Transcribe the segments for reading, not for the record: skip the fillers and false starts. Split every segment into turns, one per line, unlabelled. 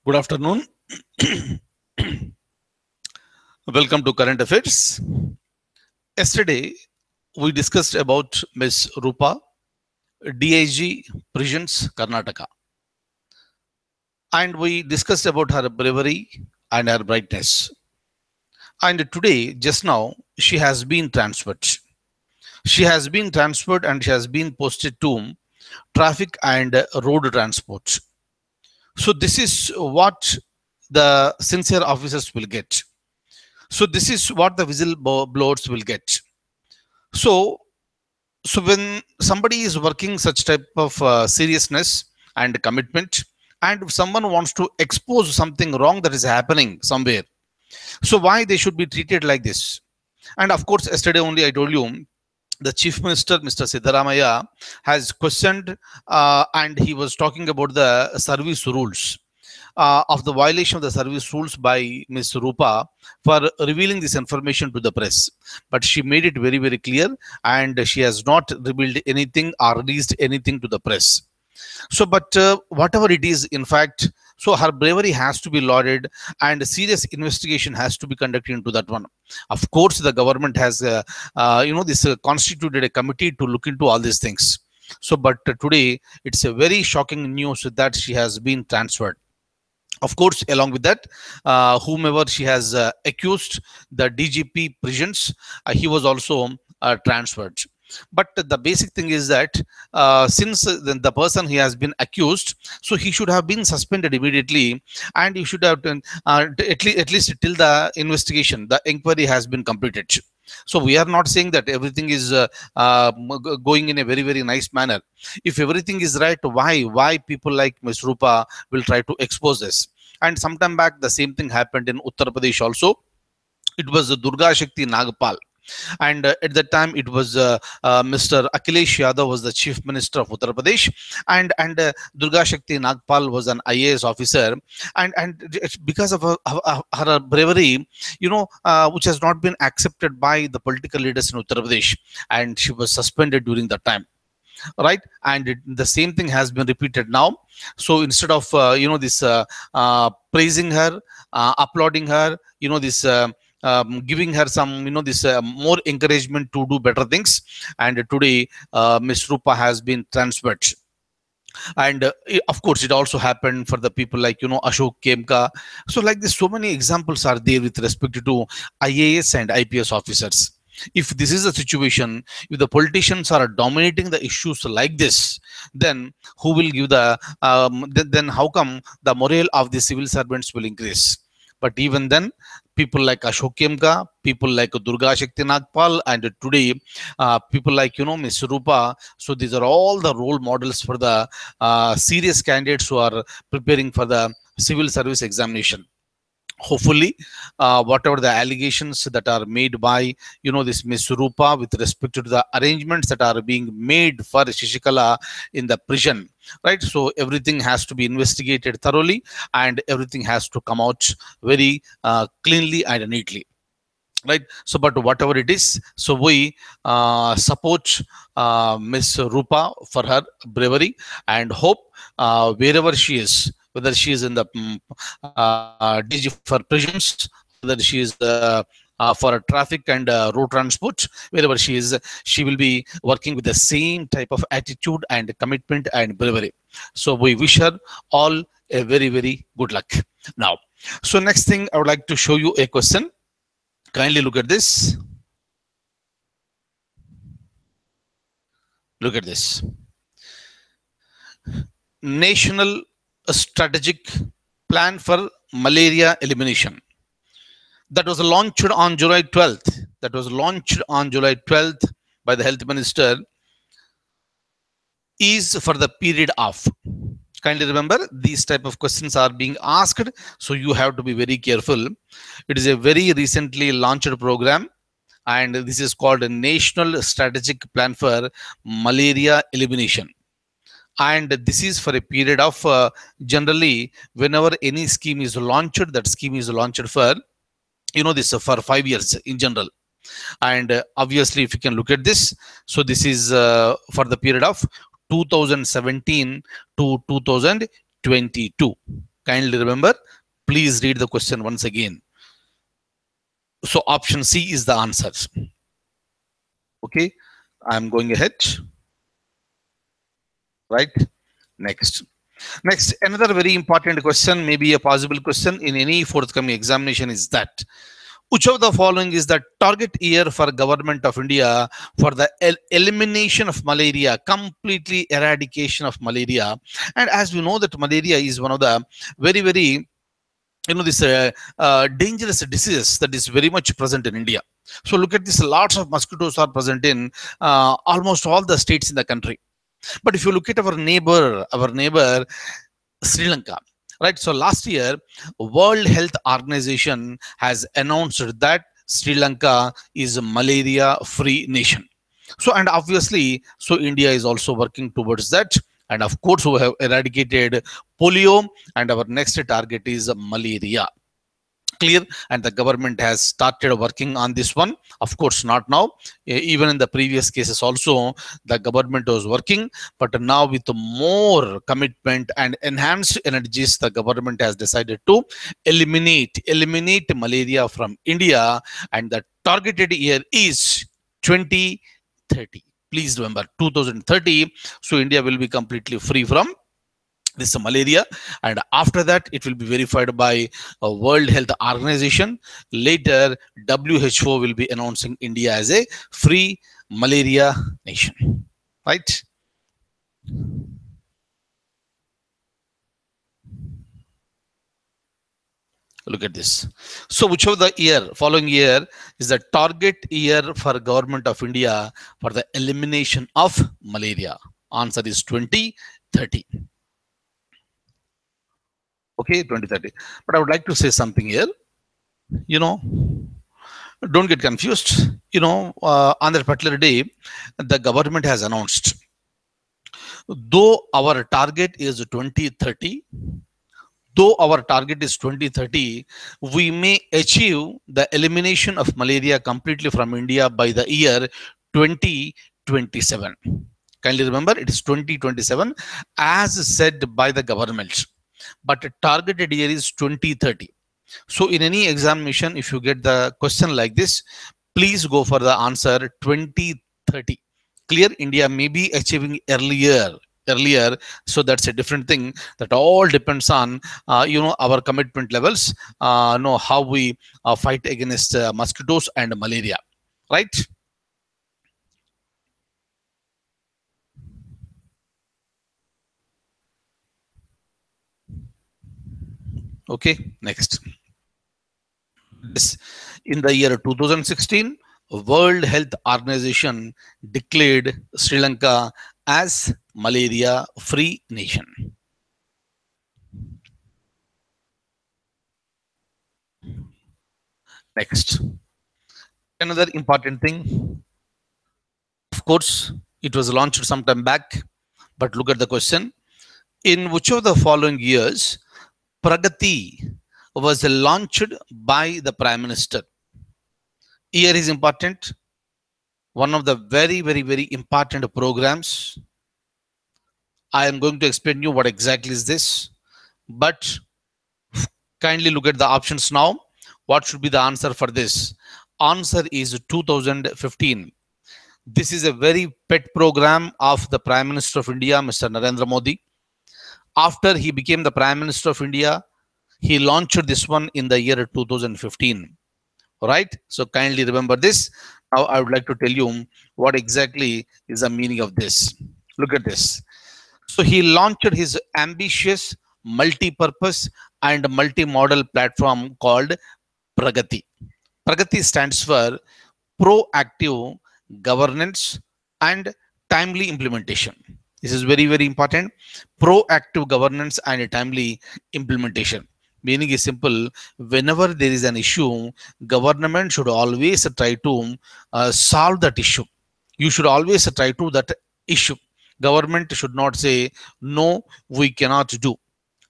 Good afternoon. Welcome to Current Affairs. Yesterday, we discussed about Ms. Rupa, DIG, Prisons, Karnataka. And we discussed about her bravery and her brightness. And today, just now, she has been transferred. She has been transferred and she has been posted to traffic and road transport. So this is what the sincere officers will get. So this is what the whistleblowers will get. So, so when somebody is working such type of seriousness and commitment, and if someone wants to expose something wrong that is happening somewhere, so why they should be treated like this? And of course, yesterday only I told you the Chief Minister, Mr. Siddaramaiah, has questioned and he was talking about the service rules of the violation of the service rules by Ms. Rupa for revealing this information to the press. But she made it very, very clear and she has not revealed anything or released anything to the press. So, but whatever it is, in fact, so her bravery has to be lauded and a serious investigation has to be conducted into that one. Of course, the government has, constituted a committee to look into all these things. So, but today it's a very shocking news that she has been transferred. Of course, along with that, whomever she has accused, the DGP Prisons, he was also transferred. But the basic thing is that since the person he has been accused, so he should have been suspended immediately, and he should have done at least till the investigation, the inquiry has been completed. So we are not saying that everything is going in a very, very nice manner. If everything is right, why people like Ms. Rupa will try to expose this? And sometime back, the same thing happened in Uttar Pradesh also. It was Durga Shakti Nagpal. And at that time, it was Mr. Akhilesh Yadav was the Chief Minister of Uttar Pradesh, and Durga Shakti Nagpal was an IAS officer, and it's because of her bravery, which has not been accepted by the political leaders in Uttar Pradesh, and she was suspended during that time. Right, and the same thing has been repeated now. So instead of this praising her, applauding her, this giving her some this more encouragement to do better things, and today Ms. Rupa has been transferred. And of course it also happened for the people like Ashok Kemka. So like this, so many examples are there with respect to IAS and IPS officers. If this is the situation, if the politicians are dominating the issues like this, then who will give the then how come the morale of the civil servants will increase? But even then, people like Ashok Kemka, people like Durga Shakti Nagpal, and today people like Ms. Rupa. So these are all the role models for the serious candidates who are preparing for the civil service examination. Hopefully, whatever the allegations that are made by this Ms. Rupa with respect to the arrangements that are being made for Shishikala in the prison, right? So everything has to be investigated thoroughly, and everything has to come out very cleanly and neatly. Right. So, but whatever it is, so we support Ms. Rupa for her bravery and hope wherever she is, whether she is in the DG for prisons, whether she is for traffic and road transport, wherever she is, she will be working with the same type of attitude and commitment and bravery. So we wish her all a very, very good luck. Now, so next thing I would like to show you a question. Kindly look at this. Look at this. National Strategic Plan for Malaria Elimination. That was launched on July 12th. That was launched on July 12th by the Health Minister. Is for the period of. Kindly remember, these type of questions are being asked, so you have to be very careful. It is a very recently launched program, and this is called a National Strategic Plan for Malaria Elimination. And this is for a period of generally, whenever any scheme is launched, that scheme is launched for this for 5 years in general. And obviously, if you can look at this, so this is for the period of 2017 to 2022. Kindly remember, please read the question once again. So option C is the answer. Okay, I'm going ahead. Right. Next. Next, another very important question, maybe a possible question in any forthcoming examination is that which of the following is the target year for government of India for the elimination of malaria, completely eradication of malaria? And as we know that malaria is one of the very this dangerous diseases that is very much present in India. So look at this, lots of mosquitoes are present in almost all the states in the country. But if you look at our neighbor Sri Lanka, right? So last year, World Health Organization has announced that Sri Lanka is a malaria-free nation. So, and obviously, so India is also working towards that. And of course, we have eradicated polio, and our next target is malaria. Clear. And the government has started working on this one. Of course, not now. Even in the previous cases also, the government was working, but now with more commitment and enhanced energies, the government has decided to eliminate malaria from India, and the targeted year is 2030. Please remember 2030. So India will be completely free from this malaria, and after that it will be verified by a World Health Organization. Later, WHO will be announcing India as a free malaria nation, right? Look at this. So which of the year following year is the target year for government of India for the elimination of malaria? Answer is 2030. Okay, 2030. But I would like to say something here. You know, don't get confused. On that particular day, the government has announced, though our target is 2030, though our target is 2030, we may achieve the elimination of malaria completely from India by the year 2027. Kindly remember, it is 2027 as said by the government, but targeted year is 2030. So in any examination, if you get the question like this, please go for the answer 2030. Clear. India may be achieving earlier, so that's a different thing. That all depends on our commitment levels, know how we fight against mosquitoes and malaria, right? Okay, next. This, in the year 2016, World Health Organization declared Sri Lanka as malaria-free nation. Next, another important thing. Of course, it was launched some time back, but look at the question. In which of the following years, Pragati was launched by the Prime Minister? Year is important. One of the very important programs. I am going to explain you what exactly is this, but kindly look at the options now. What should be the answer for this? Answer is 2015. This is a very pet program of the Prime Minister of India, Mr. Narendra Modi. After he became the Prime Minister of India, he launched this one in the year 2015. Right? So kindly remember this. Now I would like to tell you what exactly is the meaning of this. Look at this. So he launched his ambitious multi-purpose and multi-model platform called Pragati. Pragati stands for proactive governance and timely implementation. This is very important. Proactive governance and timely implementation. Meaning is simple. Whenever there is an issue, government should always try to solve that issue. You should always try to that issue. Government should not say, no, we cannot do.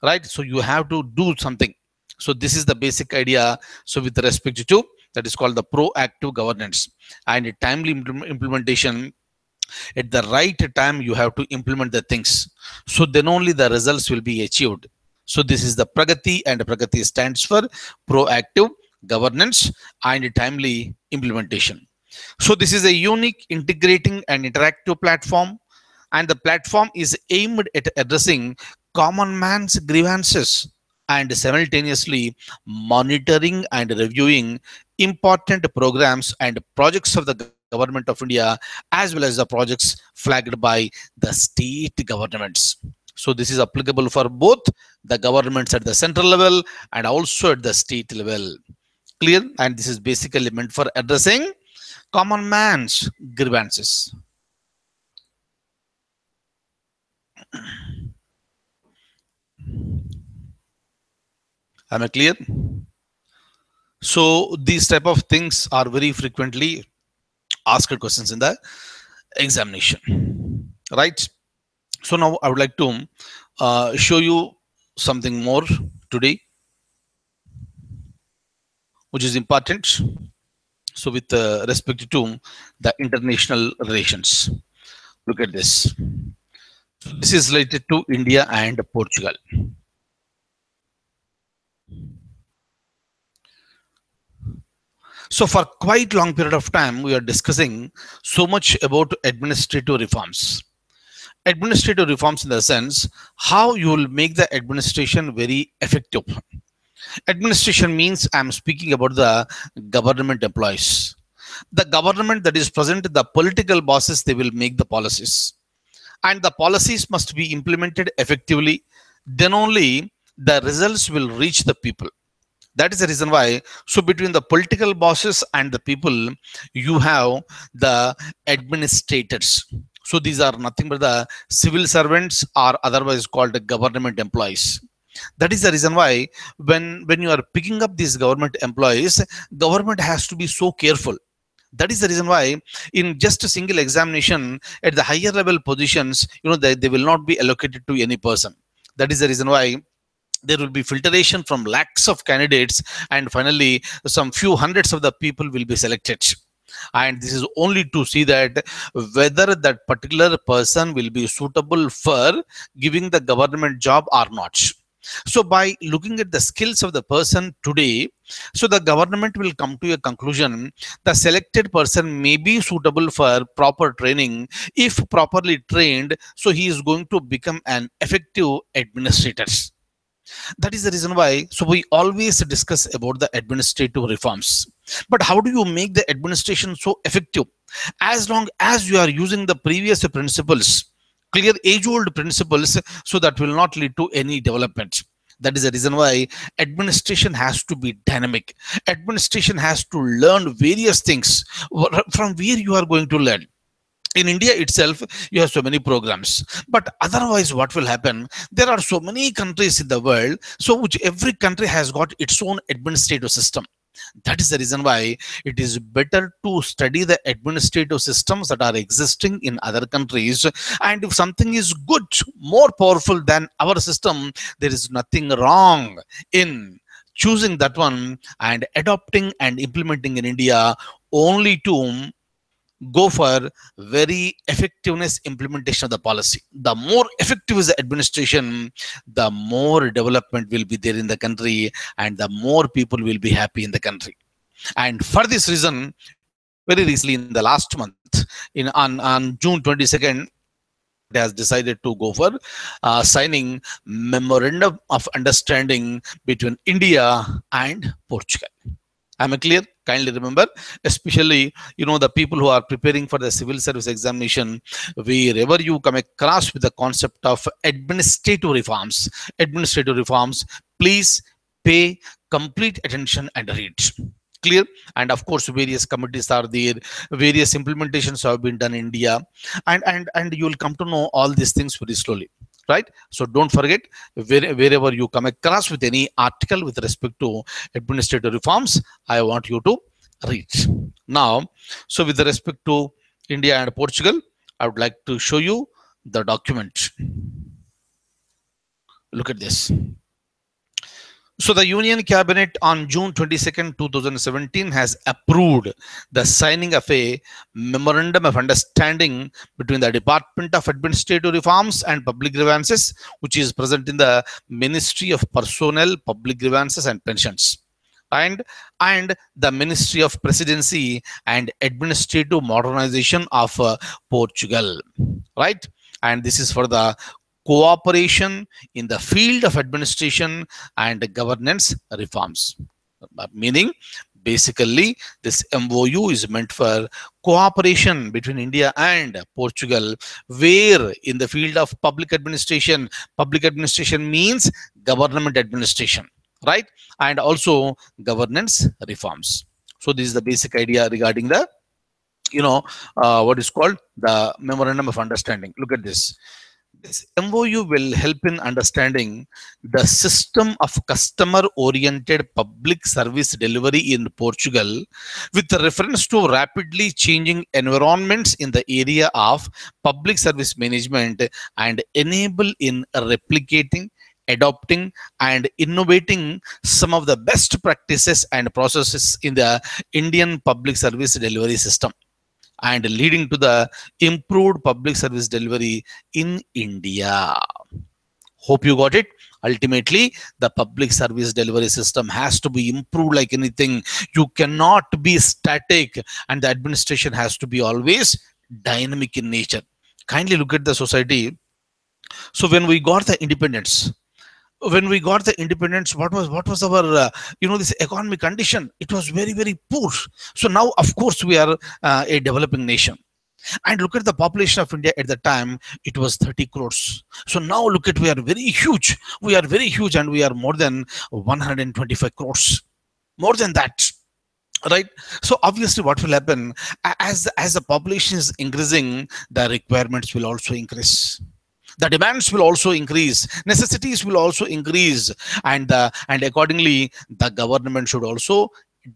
Right? So you have to do something. So this is the basic idea. So with respect to that is called the proactive governance and timely implementation. At the right time, you have to implement the things. So then only the results will be achieved. So this is the Pragati, and Pragati stands for proactive governance and timely implementation. So this is a unique, integrating and interactive platform, and the platform is aimed at addressing common man's grievances and simultaneously monitoring and reviewing important programs and projects of the government of India, as well as the projects flagged by the state governments. So this is applicable for both the governments at the central level and also at the state level. Clear? And this is basically meant for addressing common man's grievances. Am I clear? So these type of things are very frequently asked questions in the examination, right? So now I would like to show you something more today, which is important. So with respect to the international relations, look at this. This is related to India and Portugal. So for quite long period of time, we are discussing so much about administrative reforms. Administrative reforms in the sense how you will make the administration very effective. Administration means I'm speaking about the government employees. The government that is present, the political bosses, they will make the policies. And the policies must be implemented effectively. Then only the results will reach the people. That is the reason why. So between the political bosses and the people, you have the administrators. So these are nothing but the civil servants, or otherwise called the government employees. That is the reason why when you are picking up these government employees, government has to be so careful. That is the reason why in just a single examination at the higher level positions, they will not be allocated to any person. That is the reason why there will be filtration from lakhs of candidates, and finally some few hundreds of the people will be selected, and this is only to see that whether that particular person will be suitable for giving the government job or not. So by looking at the skills of the person today, so the government will come to a conclusion the selected person may be suitable for proper training. If properly trained, so he is going to become an effective administrator. That is the reason why, so we always discuss about the administrative reforms. But how do you make the administration so effective? As long as you are using the previous principles, clear age-old principles, so that will not lead to any development. That is the reason why administration has to be dynamic. Administration has to learn various things. From where you are going to learn? In India itself, you have so many programs, but otherwise what will happen? There are so many countries in the world, so which every country has got its own administrative system. That is the reason why it is better to study the administrative systems that are existing in other countries. And if something is good, more powerful than our system, there is nothing wrong in choosing that one and adopting and implementing in India, only to go for very effectiveness implementation of the policy. The more effective is the administration, the more development will be there in the country, and the more people will be happy in the country. And for this reason, very recently in the last month, on June 22nd, government has decided to go for signing memorandum of understanding between India and Portugal. Am I clear? Kindly remember, especially the people who are preparing for the civil service examination, wherever you come across with the concept of administrative reforms, please pay complete attention and read. Clear? And of course, various committees are there, various implementations have been done in India, and you will come to know all these things very slowly. Right? So don't forget, wherever you come across with any article with respect to administrative reforms, I want you to read. Now, so with respect to India and Portugal, I would like to show you the document. Look at this. So the Union Cabinet on June 22nd, 2017 has approved the signing of a memorandum of understanding between the Department of Administrative Reforms and Public Grievances, which is present in the Ministry of Personnel, Public Grievances and Pensions, and the Ministry of Presidency and Administrative Modernization of Portugal, right? And this is for the cooperation in the field of administration and governance reforms. Meaning, basically, this MOU is meant for cooperation between India and Portugal, where in the field of public administration means government administration, right? And also governance reforms. So this is the basic idea regarding the, what is called the memorandum of understanding. Look at this. This MOU will help in understanding the system of customer oriented public service delivery in Portugal with reference to rapidly changing environments in the area of public service management, and enable in replicating, adopting and innovating some of the best practices and processes in the Indian public service delivery system, and leading to the improved public service delivery in India. Hope you got it. Ultimately, the public service delivery system has to be improved like anything. You cannot be static, and the administration has to be always dynamic in nature. Kindly look at the society. So when we got the independence, what was our this economic condition? It was very, very poor. So now, of course, we are a developing nation. And look at the population of India at the time, it was 30 crores. So now look at, we are very huge, and we are more than 125 crores, more than that, right? So obviously what will happen, as the population is increasing, the requirements will also increase, the demands will also increase, necessities will also increase, and accordingly the government should also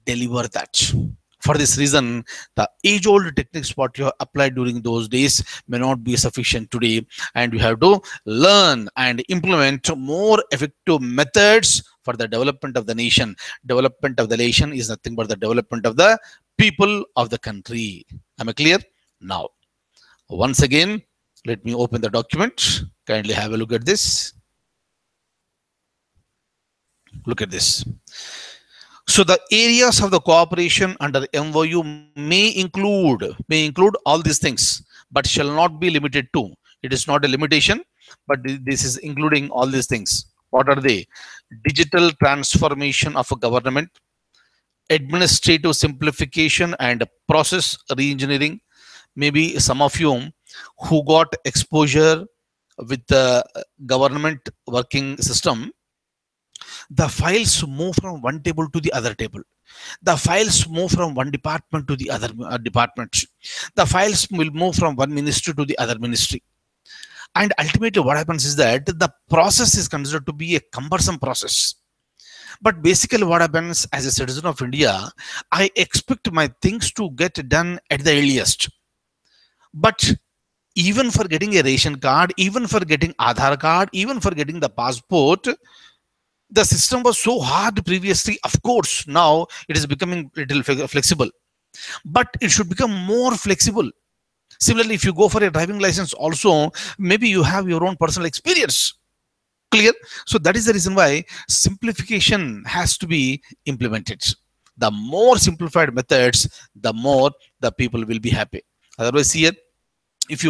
deliver that. For this reason, the age-old techniques what you have applied during those days may not be sufficient today, and you have to learn and implement more effective methods for the development of the nation. Development of the nation is nothing but the development of the people of the country. Am I clear? Now, once again, let me open the document. Kindly have a look at this. Look at this. So the areas of the cooperation under MOU may include all these things, but shall not be limited to. It is not a limitation, but this is including all these things. What are they? Digital transformation of a government, administrative simplification and process reengineering. Maybe some of you who got exposure with the government working system, the files move from one table to the other table. The files move from one department to the other department. The files will move from one ministry to the other ministry. And ultimately what happens is that the process is considered to be a cumbersome process. But basically what happens, as a citizen of India, I expect my things to get done at the earliest. But even for getting a ration card, even for getting Aadhaar card, even for getting the passport, the system was so hard previously. Of course, now it is becoming little flexible, but it should become more flexible. Similarly, if you go for a driving license also, maybe you have your own personal experience. Clear? So that is the reason why simplification has to be implemented. The more simplified methods, the more the people will be happy. Otherwise, here, if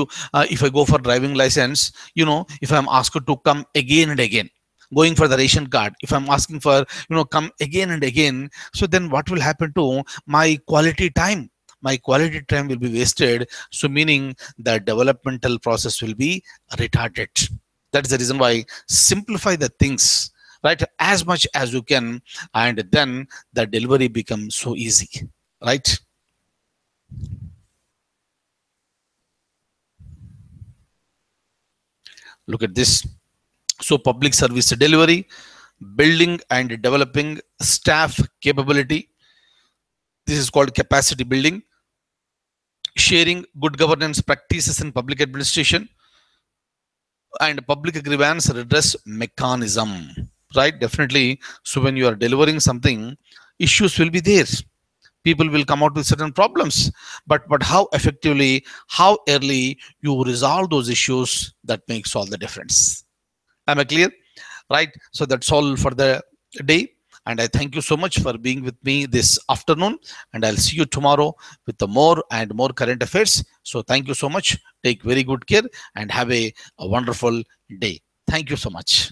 I go for driving license, if I'm asked to come again and again, going for the ration card, if I'm asking for come again and again, so then what will happen to my quality time? My quality time will be wasted. So meaning the developmental process will be retarded. That is the reason why simplify the things, right, as much as you can, and then the delivery becomes so easy, right? Look at this. So public service delivery, building and developing staff capability. This is called capacity building. Sharing good governance practices in public administration, and public grievance redress mechanism. right? Definitely. So when you are delivering something, issues will be there. People will come out with certain problems, but how effectively, how early you resolve those issues, that makes all the difference. Am I clear? Right. So that's all for the day. And I thank you so much for being with me this afternoon. And I'll see you tomorrow with the more and more current affairs. So thank you so much. Take very good care and have a wonderful day. Thank you so much.